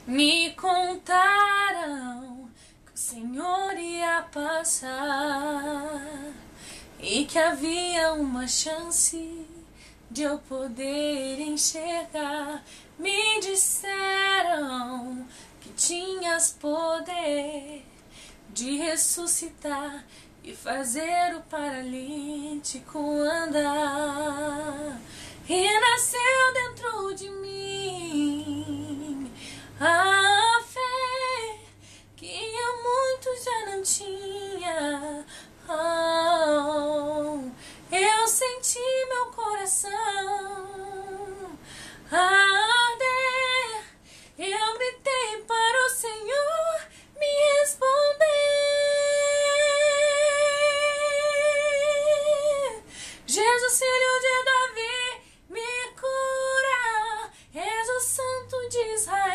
Me contaram que o Senhor ia passar e que havia uma chance de eu poder enxergar. Me disseram que tinhas poder de ressuscitar e fazer o paralítico andar. Renasceu dentro de mim a fé que há muito já não tinha. Eu senti meu coração arder. Eu gritei para o Senhor me responder. Jesus, filho de Davi, me cura. És o Santo de Israel.